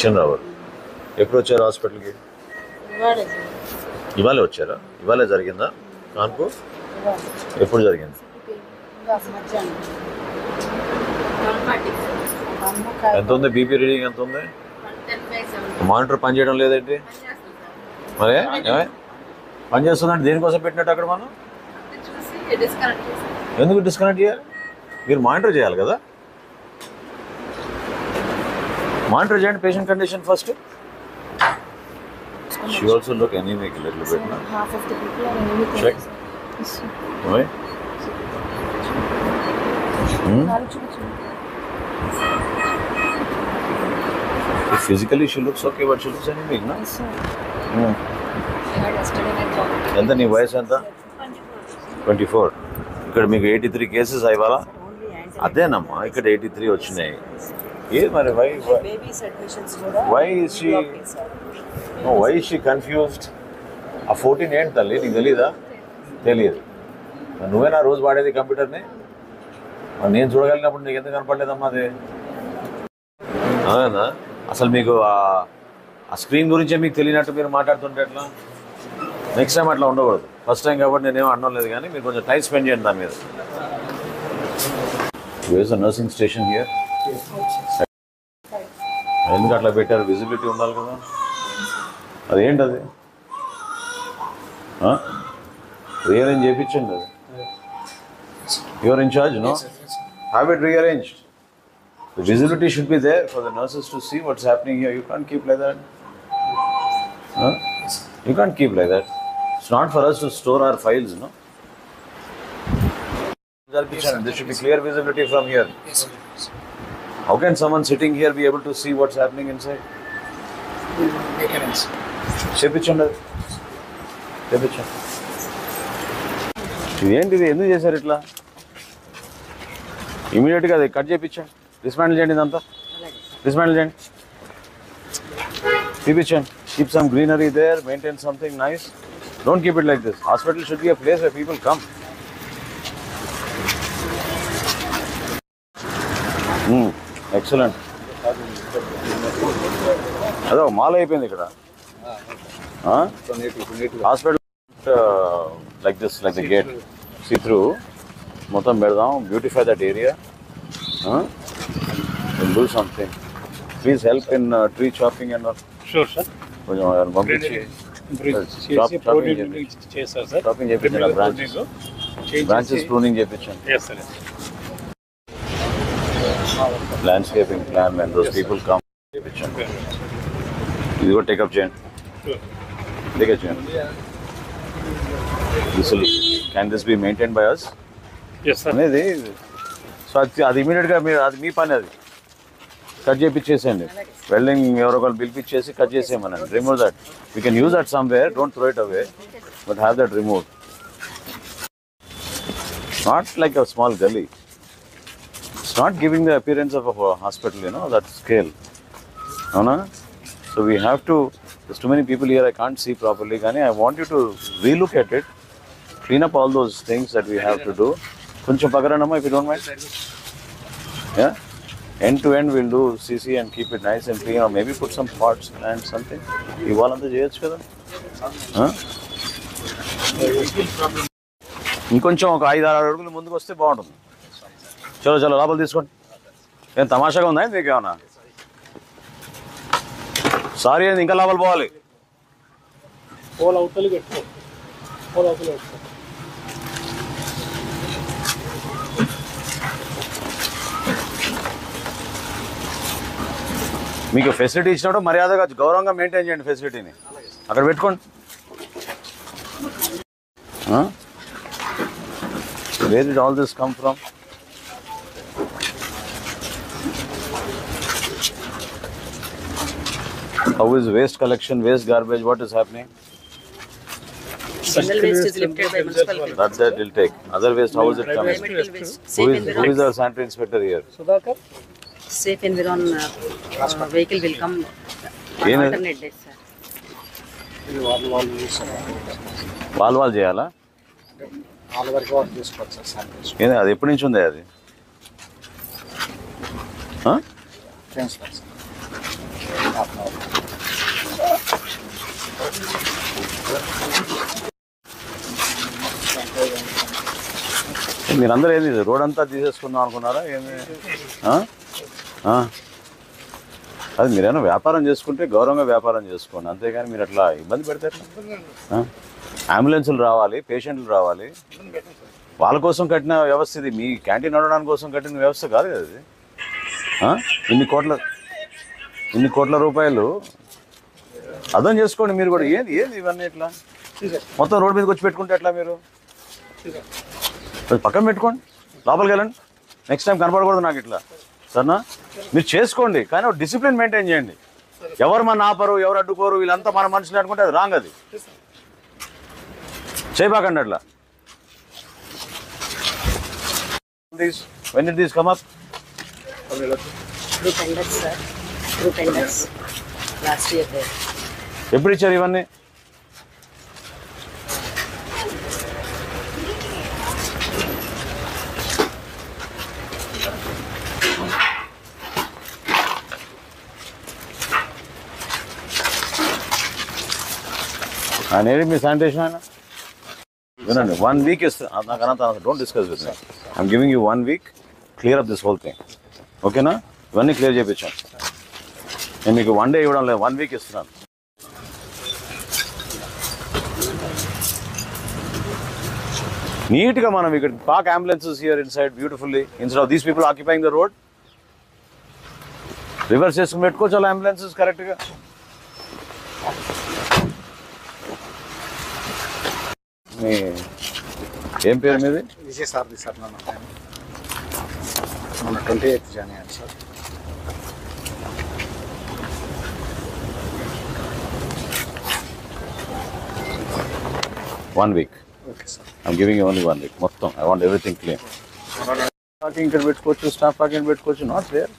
సత్యనరావు ఎప్పుడు వచ్చారు హాస్పిటల్కి? ఇవాళే వచ్చారా? ఇవాళే జరిగిందా కాన్పు? ఎప్పుడు జరిగింది? ఎంత ఉంది బీపీ రీడింగ్? ఎంత ఉంది? మానిటర్ పనిచేయడం లేదండి మరే పని చేస్తుందంటే దేనికోసం పెట్టినట్టు అక్కడ మనం? ఎందుకు డిస్కనెక్ట్ చేయాలి? మీరు మానిటర్ చేయాలి కదా. మానిటర్ చేయండి patient condition first. She also look anemic a little bit, no? Half of the people are anemic. Check. Why? Physically she looks okay, but she looks anemic, no? Yes, sir. ఎంత నీ వయసు ఎంత? 24. ఇక్కడ మీకు 83 cases అయ్యాలా? అదేనమ్మా ఇక్కడ 83 వచ్చినాయి. ఏ మరి why is she confused? ఆ 14 ఏంటి తల్లి నీకు తెలీదా? తెలియదు. నువ్వేనా రోజు వాడేది కంప్యూటర్ని? నేను చూడగలిగినప్పుడు నీకు ఎందుకు కనపడలేదమ్మా అది? అవునా? అసలు మీకు ఆ స్క్రీన్ గురించే మీకు తెలియనట్టు మీరు మాట్లాడుతుంటే ఎట్లా? నెక్స్ట్ టైం అట్లా ఉండకూడదు. ఫస్ట్ టైం కాబట్టి నేనేం అనడం లేదు, కానీ మీరు కొంచెం టైం స్పెండ్ చేయండి దాని మీద. నర్సింగ్ స్టేషన్ హియర్ ఎందుకు అట్లా పెట్టారు? విజిబిలిటీ ఉండాలి కదా. అదేంటది? రీఅరేంజ్ చేయించండి. అది your in charge, no? Have it rearranged. The visibility should be there for the nurses to see what's happening here. You can't keep like that. You can't keep like that. It's not for us to store our files, no? There should be clear visibility from here. How can someone sitting here be able to see what's happening inside? చేపించండి. చేపించండి. ఇదేంటిది? ఎందుకు చేశారు ఇట్లా? ఇమీడియట్గా అది cut చేయించండి. Dismantle చేయండి. ఇదంతా dismantle చేయండి. తీపించండి. Keep some greenery there. Maintain something nice. Don't keep it like this. Hospital should be a place where people come. Excellent. అదో మాల్ అయిపోయింది ఇక్కడ. Hospital like this, like the gate see through మొత్తం పెడదాం. Beautify that area. We'll do something. Please help in tree chopping and all. Sure, sir. Chopping చేయించండి. Branches pruning చేయించండి. Yes, sir. Landscaping plan when those people come చేయించండి. ఇది కూడా take up చేయండి. Take up చేయండి. Can this be maintained by us? Yes, sir. అనేది so అది ఇమీడియట్గా మీరు అది మీ పని. అది కట్ చేయించేసేయండి. వెల్డింగ్ ఎవరో ఒకరు పిలిపించేసి కట్ చేసేయమనండి. Remove that. We can use that somewhere. Don't throw it away, but have that remove. Not like a small గల్లీ. It's not giving the appearance of a hospital, you know, that scale. అవునా? So we have to, there's too many people here I can't see properly, కానీ I want you to relook at it, clean up all those things that we have to do. కొంచెం పగరండమ్మా, if you don't mind. Yeah? End to end we'll do CC and keep it nice and clean, or maybe put some pots and something. ఇవాళంతా చేయొచ్చు కదా. ఇంకొంచెం ఒక 5-6 అడుగులు ముందుకు వస్తే బాగుంటుంది. చలో చలో లోపల తీసుకోండి. ఏం తమాషాగా ఉందా మీకు ఏమన్నా? సారీ అండి, ఇంకా లోపల పోవాలి. మీకు ఫెసిలిటీ ఇచ్చినప్పుడు మర్యాదగా గౌరవంగా మెయింటైన్ చేయండి ఫెసిలిటీని. అక్కడ పెట్టుకోండి. Where did all this come from? How is waste collection, waste garbage, what is happening? General waste is lifted by municipal. That will take. Other waste, how is it coming? Who is our sanitary inspector here? Sudhakar. Safe environ vehicle will come alternate days, sir. వాళ్ళు చేయాలా? ఏంది అది? ఎప్పటి నుంచి ఉంది అది? మీరందరూ ఏంది రోడ్ అంతా తీసేసుకుందాం అనుకున్నారా ఏంది? అది మీరేమైనా వ్యాపారం చేసుకుంటే గౌరవంగా వ్యాపారం చేసుకోండి, అంతేగాని మీరు అట్లా ఇబ్బంది పెడితే అంబులెన్సులు రావాలి, పేషెంట్లు రావాలి, వాళ్ళ కోసం కట్టిన వ్యవస్థ ఇది. మీ క్యాంటీన్ నడవడానికి కోసం కట్టిన వ్యవస్థ కాదు కదా ఇది. ఇన్ని కోట్ల రూపాయలు అర్థం చేసుకోండి మీరు కూడా. ఏంది ఇవన్నీ ఇట్లా మొత్తం రోడ్డు మీదకి వచ్చి పెట్టుకుంటే ఎట్లా? మీరు పక్కన పెట్టుకోండి, లోపలికి వెళ్ళండి, నెక్స్ట్ టైం కనపడకూడదు నాకు ఇట్లా. సరేనా? మీరు చేసుకోండి, కానీ ఒక డిసిప్లిన్ మెయింటైన్ చేయండి. ఎవరు మన ఆపరు, ఎవరు అడ్డుకోరు, వీళ్ళంతా మన మనుషులు అనుకుంటే అది రాంగ్. అది చేయబాకండి అట్లా. When did these come up? Through tenders, sir. Through tenders. Last year there. ఎప్పుడు ఇచ్చారు ఇవన్నీ? నేను మీ శానిటేషన్ ఆయన వినండి. 1 week ఇస్తా నాకు Anantha. Don't discuss with me. I'm giving you 1 week, clear up this whole thing. ఓకేనా? ఇవన్నీ క్లియర్ చేయించాను. నేను మీకు 1 day ఇవ్వడం లేదు, 1 week ఇస్తున్నాను. నీట్గా మనం ఇక్కడ park ambulances here in side beautifully, instead of these people occupying the road. Reverse చేసుకుని పెట్టుకోవచ్చు అలా అంబులెన్సెస్ కరెక్ట్గా. మీ ఏం పేరు మీది? విజయ్ సార్ది సార్. మన 28th January sir. One week. Okay sir. I'm giving you only 1 week. మొత్తం I want everything clean. Parking ఇక్కడ పెట్టుకోవచ్చు, స్టాఫ్ పార్కింగ్ పెట్టుకోవచ్చు, not there.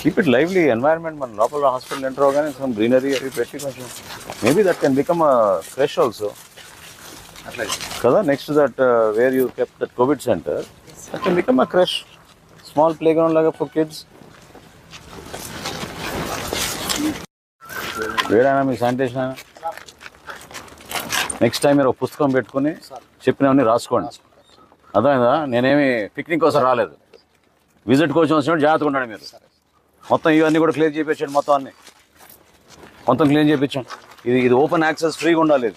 Keep it lively environment. మన లోపల హాస్పిటల్ ఎంటర్ అవగానే సమ్ గ్రీనరీ అవి పెట్టి కొంచెం maybe that can become a crèche also. అట్లా కదా, next that where you kept that COVID centre, that can become a crèche, small playground లాగా for kids. వేడైనా మీ శానిటేషన్ అయినా నెక్స్ట్ టైం మీరు ఒక పుస్తకం పెట్టుకుని చెప్పినవన్నీ రాసుకోండి. అర్థమైందా? నేనేమి పిక్నిక్ కోసం రాలేదు, విజిట్ కోసం వచ్చినప్పుడు జాగ్రత్తగా ఉండండి మీరు. మొత్తం ఇవన్నీ కూడా క్లియర్ చేయించండి, మొత్తం క్లీన్ చేయించాం. ఇది ఓపెన్ యాక్సెస్, ఫ్రీగా ఉండాలి.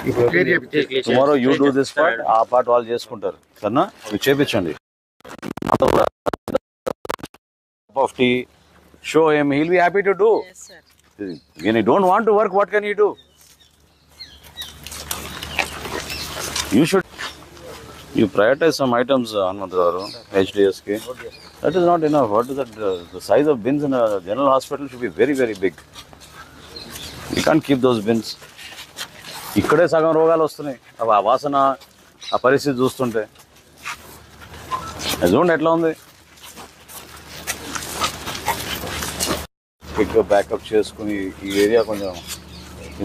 ఇది tomorrow you do this part, ఆ పార్ట్ వాళ్ళు చేసుకుంటారు. సరేనా? మీరు చేయించండి. Off tea show him, he'll be happy to do. Yes, sir. When you don't want to work, what can you do? You prioritize some items, Anmantravaru, HDS ki. That is not enough. What is that? The size of bins in a general hospital should be very, very big. You can't keep those bins. ఇక్కడే సగం రోగాలు వస్తున్నాయి ఆ వాసన, ఆ పరిస్థితి చూస్తుంటే. చూడండి ఎట్లా ఉంది. క్విక్గా బ్యాకప్ చేసుకుని ఈ ఏరియా కొంచెం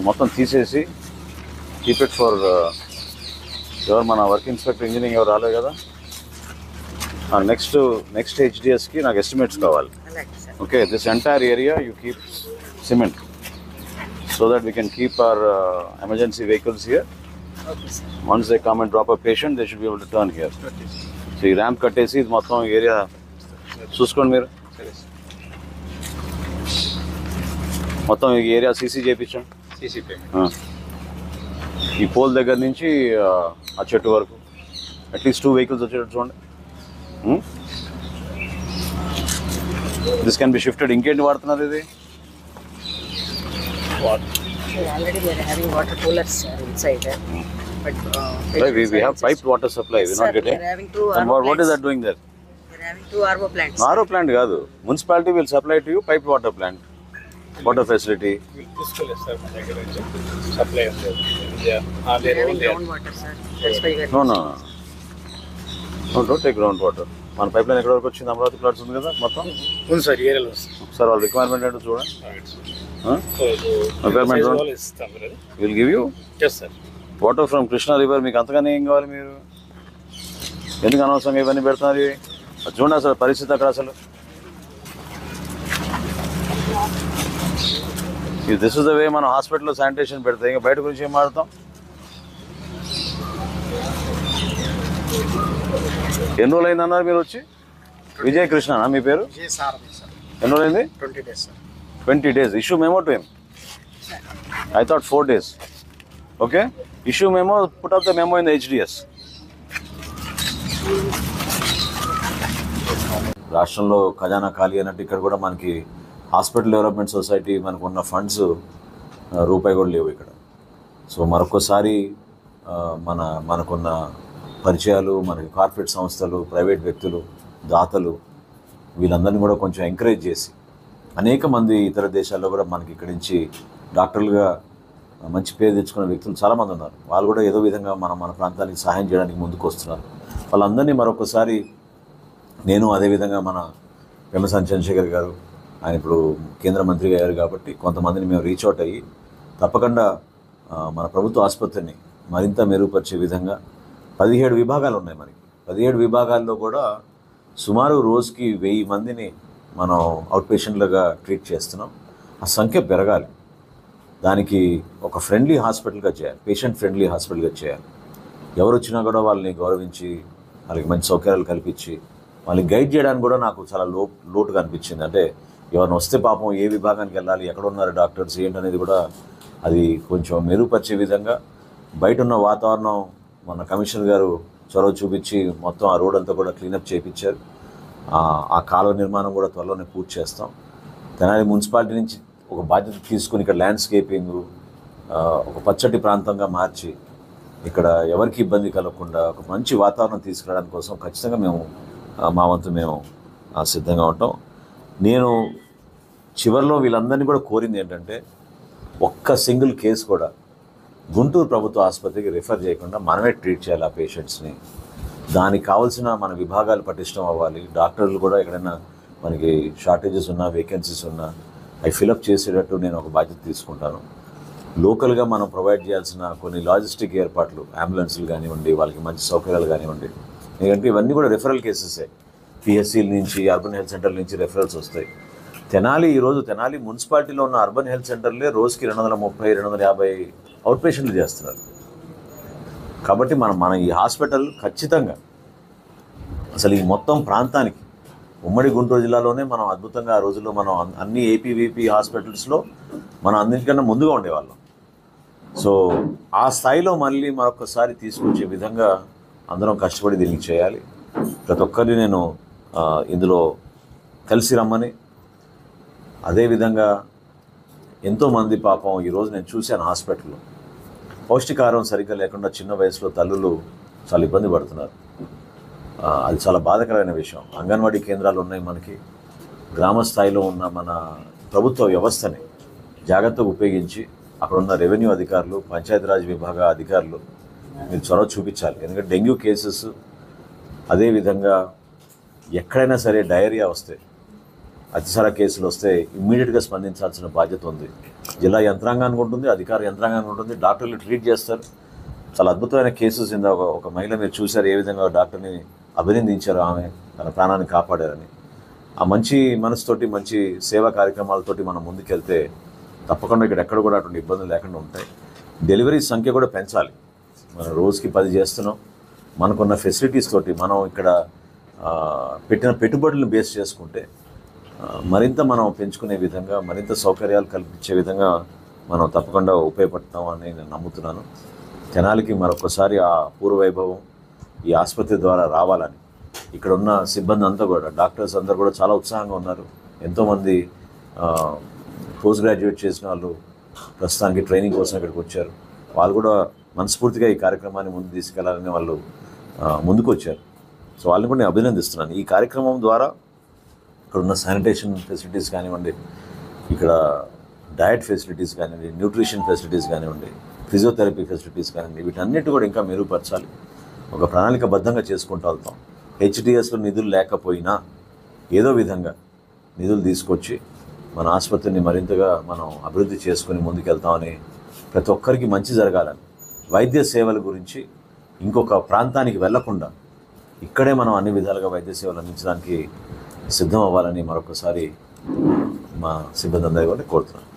మొత్తం తీసేసి కీప్ ఇట్ ఫర్ ఎవరు మన వర్క్ ఇన్స్పెక్టర్ ఇంజనీరింగ్ ఎవరు రాలేదు కదా. నెక్స్ట్ హెచ్డిఎస్కి నాకు ఎస్టిమేట్స్ కావాలి. Okay, this entire area you keep cement so that we can keep our emergency vehicles here. Okay, sir. Once they come and drop a patient, they should be able to turn here. So ఈ ramp కట్టేసి ఇది మొత్తం area చూసుకోండి మీరు. మొత్తం ఈ area CC చేయించండి. ఈ పోల్ దగ్గర నుంచి ఆ చెట్టు వరకు అట్లీస్ట్ 2 vehicles వచ్చేటట్టు చూడండి. This can be shifted. ఇంకేంటి వాడుతున్నారు ఇది? Already we are having water coolers inside. But we have piped water supply. We're not getting. We are having 2 And what is that doing there? We are having 2 RO plants. RO plant కాదు, municipality will supply to you piped water plant, water facility. తీసుకోలేదు sir మన దగ్గర నుంచి supply ఉంది. We are having groundwater, sir. That's why we are. No, don't take groundwater. మన pipe line ఎక్కడ వరకు వచ్చింది? అమరావతి ప్లాట్స్ ఉంది కదా మొత్తం. ఉంది సార్, ఏరియాలో వస్తుంది. ఒకసారి వాళ్ళ రిక్వైర్మెంట్ ఏంటో చూడండి. Will give you water from Krishna river. మీకు అంతగానే ఏం కావాలి? మీరు ఎందుకు అనవసరంగా ఇవన్నీ పెడుతున్నారు? చూడండి అసలు పరిస్థితి అక్కడ. అసలు దిస్ ఇస్ ద వే మనం హాస్పిటల్లో శానిటేషన్ పెడతాం. ఇంకా బయట గురించి ఏం మాట్లాడతాం? ఎన్ని రోజులు అయిందన్నారు మీరు వచ్చి? విజయ్ కృష్ణ మీ పేరు? ఎన్ని రోజులు అయింది? 20 days, sir. 20 days. Issue memo to him. I thought 4 days. Okay? Issue memo, put up the memo in the HDS. రాష్ట్రంలో ఖజానా ఖాళీ అన్నట్టు ఇక్కడ కూడా మనకి హాస్పిటల్ డెవలప్మెంట్ సొసైటీ మనకు ఉన్న ఫండ్స్ రూపాయి కూడా లేవు ఇక్కడ. సో మరొకసారి మనకున్న పరిచయాలు, మనకి కార్పొరేట్ సంస్థలు, ప్రైవేట్ వ్యక్తులు, దాతలు వీళ్ళందరినీ కూడా కొంచెం ఎంకరేజ్ చేసి అనేక మంది ఇతర దేశాల్లో కూడా మనకి ఇక్కడి నుంచి డాక్టర్లుగా మంచి పేరు తెచ్చుకున్న వ్యక్తులు చాలామంది ఉన్నారు. వాళ్ళు కూడా ఏదో విధంగా మన ప్రాంతానికి సహాయం చేయడానికి ముందుకు వస్తున్నారు. వాళ్ళందరినీ మరొకసారి నేను అదేవిధంగా మన పెమ్మసాని చంద్రశేఖర్ గారు, ఆయన ఇప్పుడు కేంద్ర మంత్రిగా అయ్యారు కాబట్టి కొంతమందిని మేము రీచ్ అవుట్ అయ్యి తప్పకుండా మన ప్రభుత్వ ఆసుపత్రిని మరింత మెరుగుపరిచే విధంగా 17 విభాగాలు ఉన్నాయి మనకి. 17 విభాగాల్లో కూడా సుమారు రోజుకి 1000 మందిని మనం అవుట్ పేషెంట్లుగా ట్రీట్ చేస్తున్నాం. ఆ సంఖ్య పెరగాలి. దానికి ఒక ఫ్రెండ్లీ హాస్పిటల్గా చేయాలి, పేషెంట్ ఫ్రెండ్లీ హాస్పిటల్గా చేయాలి. ఎవరు వచ్చినా కూడా వాళ్ళని గౌరవించి వాళ్ళకి మంచి సౌకర్యాలు కల్పించి వాళ్ళని గైడ్ చేయడానికి కూడా నాకు చాలా లోటుగా అనిపించింది. అంటే ఎవరిని వస్తే పాపం ఏ విభాగానికి వెళ్ళాలి, ఎక్కడ ఉన్నారు డాక్టర్స్ ఏంటనేది కూడా అది కొంచెం మెరుగుపరిచే విధంగా బయట ఉన్న వాతావరణం మన కమిషనర్ గారు చొరవ చూపించి మొత్తం ఆ రోడ్ అంతా కూడా క్లీనప్ చేయించారు. ఆ కాలువ నిర్మాణం కూడా త్వరలోనే పూర్తి చేస్తాం. తెనాలి మున్సిపాలిటీ నుంచి ఒక బాధ్యత తీసుకుని ఇక్కడ ల్యాండ్స్కేపింగ్ ఒక పచ్చటి ప్రాంతంగా మార్చి ఇక్కడ ఎవరికి ఇబ్బంది కలగకుండా ఒక మంచి వాతావరణం తీసుకురావడానికి కోసం ఖచ్చితంగా మా వంతు మేము సిద్ధంగా ఉంటాం. నేను చివరిలో వీళ్ళందరినీ కూడా కోరింది ఏంటంటే ఒక్క సింగిల్ కేసు కూడా గుంటూరు ప్రభుత్వ ఆసుపత్రికి రిఫర్ చేయకుండా మనమే ట్రీట్ చేయాలి ఆ పేషెంట్స్ని. దానికి కావాల్సిన మన విభాగాలు పటిష్టం అవ్వాలి. డాక్టర్లు కూడా ఎక్కడైనా మనకి షార్టేజెస్ ఉన్నా, వేకెన్సీస్ ఉన్నా అవి ఫిలప్ చేసేటట్టు నేను ఒక బాధ్యత తీసుకుంటాను. లోకల్గా మనం ప్రొవైడ్ చేయాల్సిన కొన్ని లాజిస్టిక్ ఏర్పాట్లు, అంబులెన్స్లు కానివ్వండి, వాళ్ళకి మంచి సౌకర్యాలు కానివ్వండి. ఎందుకంటే ఇవన్నీ కూడా రెఫరల్ కేసెసే. పిఎస్సీల నుంచి, అర్బన్ హెల్త్ సెంటర్ల నుంచి రెఫరల్స్ వస్తాయి. ఈరోజు తెనాలి మున్సిపాలిటీలో ఉన్న అర్బన్ హెల్త్ సెంటర్లే రోజుకి 230-250 అవుట్ పేషెంట్లు చేస్తున్నారు. కాబట్టి మన ఈ హాస్పిటల్ ఖచ్చితంగా అసలు ఈ మొత్తం ప్రాంతానికి ఉమ్మడి గుంటూరు జిల్లాలోనే మనం అద్భుతంగా ఆ రోజుల్లో మనం అన్ని ఏపీవీపీ హాస్పిటల్స్లో మనం అన్నింటికన్నా ముందుగా ఉండేవాళ్ళం. సో ఆ స్థాయిలో మళ్ళీ మరొకసారి తీసుకొచ్చే విధంగా అందరం కష్టపడి దీనికి చేయాలి. ప్రతి ఒక్కరిని నేను ఇందులో కలిసి రమ్మని, అదేవిధంగా ఎంతోమంది పాపం ఈరోజు నేను చూశాను హాస్పిటల్లో పౌష్టికాహారం సరిగ్గా లేకుండా చిన్న వయసులో తల్లులు చాలా ఇబ్బంది పడుతున్నారు. అది చాలా బాధాకరమైన విషయం. అంగన్వాడీ కేంద్రాలు ఉన్నాయి మనకి. గ్రామ స్థాయిలో ఉన్న మన ప్రభుత్వ వ్యవస్థని జాగ్రత్తగా ఉపయోగించి అక్కడ ఉన్న రెవెన్యూ అధికారులు, పంచాయతీరాజ్ విభాగ అధికారులు మీరు చొరవ చూపించాలి. ఎందుకంటే డెంగ్యూ కేసెస్, అదేవిధంగా ఎక్కడైనా సరే డయేరియా వస్తే, అతిసార కేసులు వస్తే ఇమ్మీడియట్గా స్పందించాల్సిన బాధ్యత ఉంది. జిల్లా యంత్రాంగానికి ఉంటుంది, అధికార యంత్రాంగానికి ఉంటుంది. డాక్టర్లు ట్రీట్ చేస్తారు. చాలా అద్భుతమైన కేసెస్ ఇందా ఒక మహిళ మీరు చూశారు ఏ విధంగా డాక్టర్ని అభినందించారు, ఆమె తన ప్రాణాన్ని కాపాడారని. ఆ మంచి మనసుతోటి, మంచి సేవా కార్యక్రమాలతోటి మనం ముందుకెళ్తే తప్పకుండా ఇక్కడ ఎక్కడ కూడా అటువంటి ఇబ్బందులు లేకుండా ఉంటాయి. డెలివరీ సంఖ్య కూడా పెంచాలి. మనం రోజుకి 10 చేస్తున్నాం. మనకున్న ఫెసిలిటీస్ తోటి మనం ఇక్కడ పెట్టిన పెట్టుబడులను బేస్ చేసుకుంటే మరింత మనం పెంచుకునే విధంగా, మరింత సౌకర్యాలు కల్పించే విధంగా మనం తప్పకుండా ఉపయోగపడతామని నేను నమ్ముతున్నాను. తెనాలికి మరొకసారి ఆ పూర్వవైభవం ఈ ఆసుపత్రి ద్వారా రావాలని ఇక్కడ ఉన్న సిబ్బంది అంతా కూడా, డాక్టర్స్ అందరూ కూడా చాలా ఉత్సాహంగా ఉన్నారు. ఎంతోమంది పోస్ట్ గ్రాడ్యుయేట్ చేసిన వాళ్ళు ప్రస్తుతానికి ట్రైనింగ్ కోసం ఇక్కడికి వచ్చారు. వాళ్ళు కూడా మనస్ఫూర్తిగా ఈ కార్యక్రమాన్ని ముందు తీసుకెళ్లాలని వాళ్ళు ముందుకు వచ్చారు. సో వాళ్ళని కూడా నేను అభినందిస్తున్నాను. ఈ కార్యక్రమం ద్వారా ఇక్కడ ఉన్న శానిటేషన్ ఫెసిలిటీస్ కానివ్వండి, ఇక్కడ డయట్ ఫెసిలిటీస్ కానివ్వండి, న్యూట్రిషన్ ఫెసిలిటీస్ కానివ్వండి, ఫిజియోథెరపీ ఫెసిలిటీస్ కానివ్వండి, వీటన్నిటి కూడా ఇంకా మెరుగుపరచాలి. ఒక ప్రణాళికబద్ధంగా చేసుకుంటూ వెళ్తాం. హెచ్డిఎస్లో నిధులు లేకపోయినా ఏదో విధంగా నిధులు తీసుకొచ్చి మన ఆసుపత్రిని మరింతగా మనం అభివృద్ధి చేసుకుని ముందుకెళ్తామని, ప్రతి ఒక్కరికి మంచి జరగాలని, వైద్య సేవల గురించి ఇంకొక ప్రాంతానికి వెళ్లకుండా ఇక్కడే మనం అన్ని విధాలుగా వైద్య సేవలు అందించడానికి సిద్ధం అవ్వాలని మరొకసారి మా సిబ్బంది అందరికీ కూడా కోరుతున్నాను.